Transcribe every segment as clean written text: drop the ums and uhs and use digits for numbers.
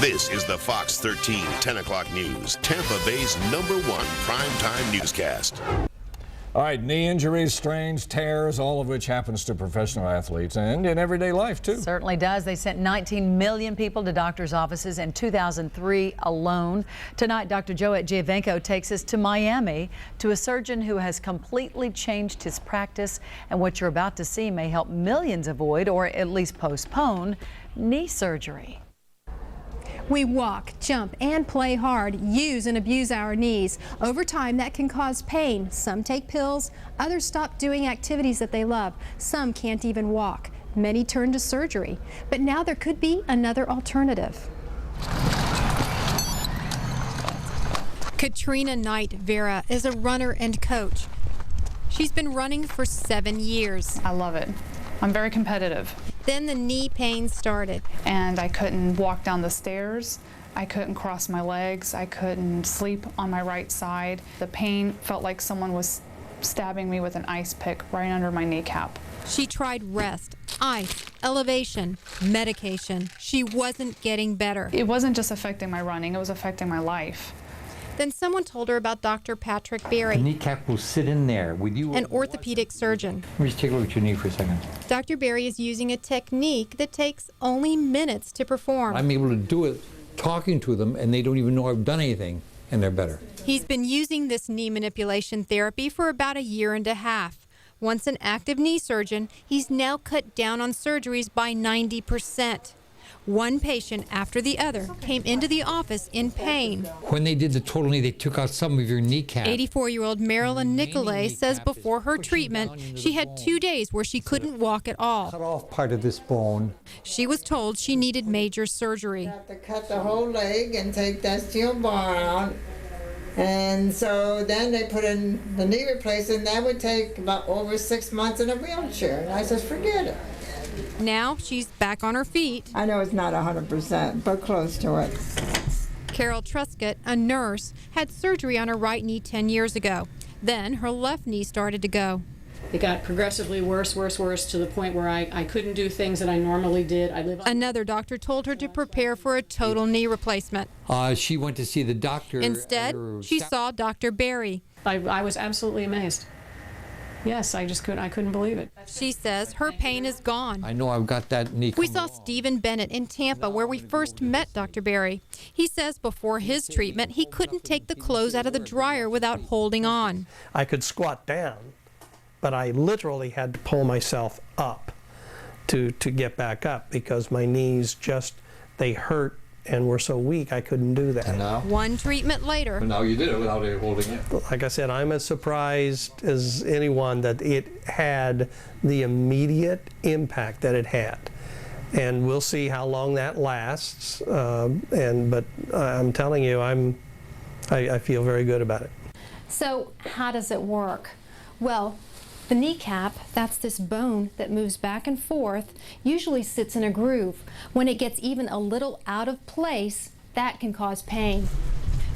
This is the Fox 13 10 o'clock news, Tampa Bay's #1 primetime newscast. All right, knee injuries, strains, tears, all of which happens to professional athletes and in everyday life, too. Certainly does. They sent 19 million people to doctors' offices in 2003 alone. Tonight, Dr. Joet Giovenco takes us to Miami to a surgeon who has completely changed his practice. And what you're about to see may help millions avoid or at least postpone knee surgery. We walk, jump, and play hard, use and abuse our knees. Over time, that can cause pain. Some take pills, others stop doing activities that they love. Some can't even walk. Many turn to surgery. But now there could be another alternative. Katrina Knight Vera is a runner and coach. She's been running for 7 years. I love it. I'm very competitive. Then the knee pain started. And I couldn't walk down the stairs. I couldn't cross my legs. I couldn't sleep on my right side. The pain felt like someone was stabbing me with an ice pick right under my kneecap. She tried rest, ice, elevation, medication. She wasn't getting better. It wasn't just affecting my running, it was affecting my life. Then someone told her about Dr. Patrick Berry, The kneecap will sit in there with you. an orthopedic surgeon. Let me just take a look at your knee for a second. Dr. Berry is using a technique that takes only minutes to perform. I'm able to do it talking to them, and they don't even know I've done anything, and they're better. He's been using this knee manipulation therapy for about 1.5 years. Once an active knee surgeon, he's now cut down on surgeries by 90%. One patient after the other came into the office in pain. When they did the total knee, they took out some of your kneecap. 84-year-old Marilyn Nicolay says before her treatment, she had 2 days where she couldn't walk at all. Cut off part of this bone. She was told she needed major surgery. Have to cut the whole leg and take that steel bar out. And so then they put in the knee replacement. That would take about over 6 months in a wheelchair. And I said, forget it. Now she's back on her feet. I know it's not 100%, but close to it. Carol Truscott, a nurse, had surgery on her right knee 10 years ago. Then her left knee started to go. It got progressively worse to the point where I couldn't do things that I normally did. Another doctor told her to prepare for a total knee replacement. She went to see the doctor. Instead, she saw Dr. Berry. I was absolutely amazed. Yes, I couldn't believe it. She says her pain is gone. I know I've got that knee. We saw Stephen Bennett in Tampa where we first met Dr. Berry. He says before his treatment, he couldn't take the clothes out of the dryer without holding on. I could squat down, but I literally had to pull myself up to get back up because my knees they hurt and were so weak I couldn't do that. And now? One treatment later. But now you did it without holding it. Like I said, I'm as surprised as anyone that it had the immediate impact that it had. And we'll see how long that lasts. But I'm telling you, I feel very good about it. So how does it work? Well, the kneecap, that's this bone that moves back and forth, usually sits in a groove. When it gets even a little out of place, that can cause pain.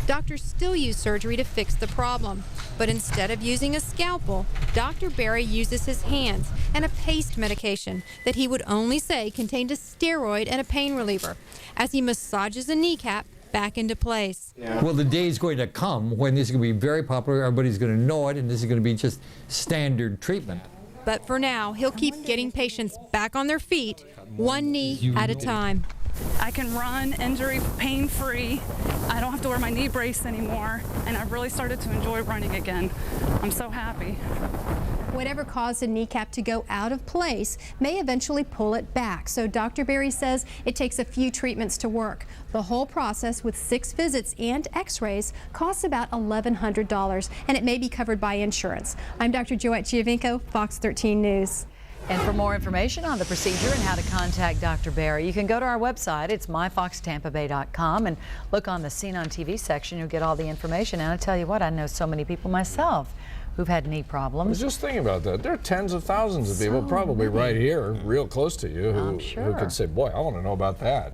Doctors still use surgery to fix the problem, but instead of using a scalpel, Dr. Berry uses his hands and a paste medication that he would only say contained a steroid and a pain reliever as he massages the kneecap back into place. Well, the day is going to come when this is going to be very popular. Everybody's going to know it, and this is going to be just standard treatment. But for now, he'll keep getting patients back on their feet, one knee at a time. I can run injury pain-free. I don't have to wear my knee brace anymore, and I've really started to enjoy running again. I'm so happy. Whatever caused a kneecap to go out of place may eventually pull it back. So Dr. Berry says it takes a few treatments to work. The whole process with 6 visits and x-rays costs about $1,100, and it may be covered by insurance. I'm Dr. Joet Giovenco, Fox 13 News. And for more information on the procedure and how to contact Dr. Berry, you can go to our website. It's myfoxtampabay.com and look on the Seen on TV section. You'll get all the information. And I tell you what, I know so many people myself who've had knee problems. I was just thinking about that. There are tens of thousands of people, probably right here, real close to you, who could say, boy, I want to know about that.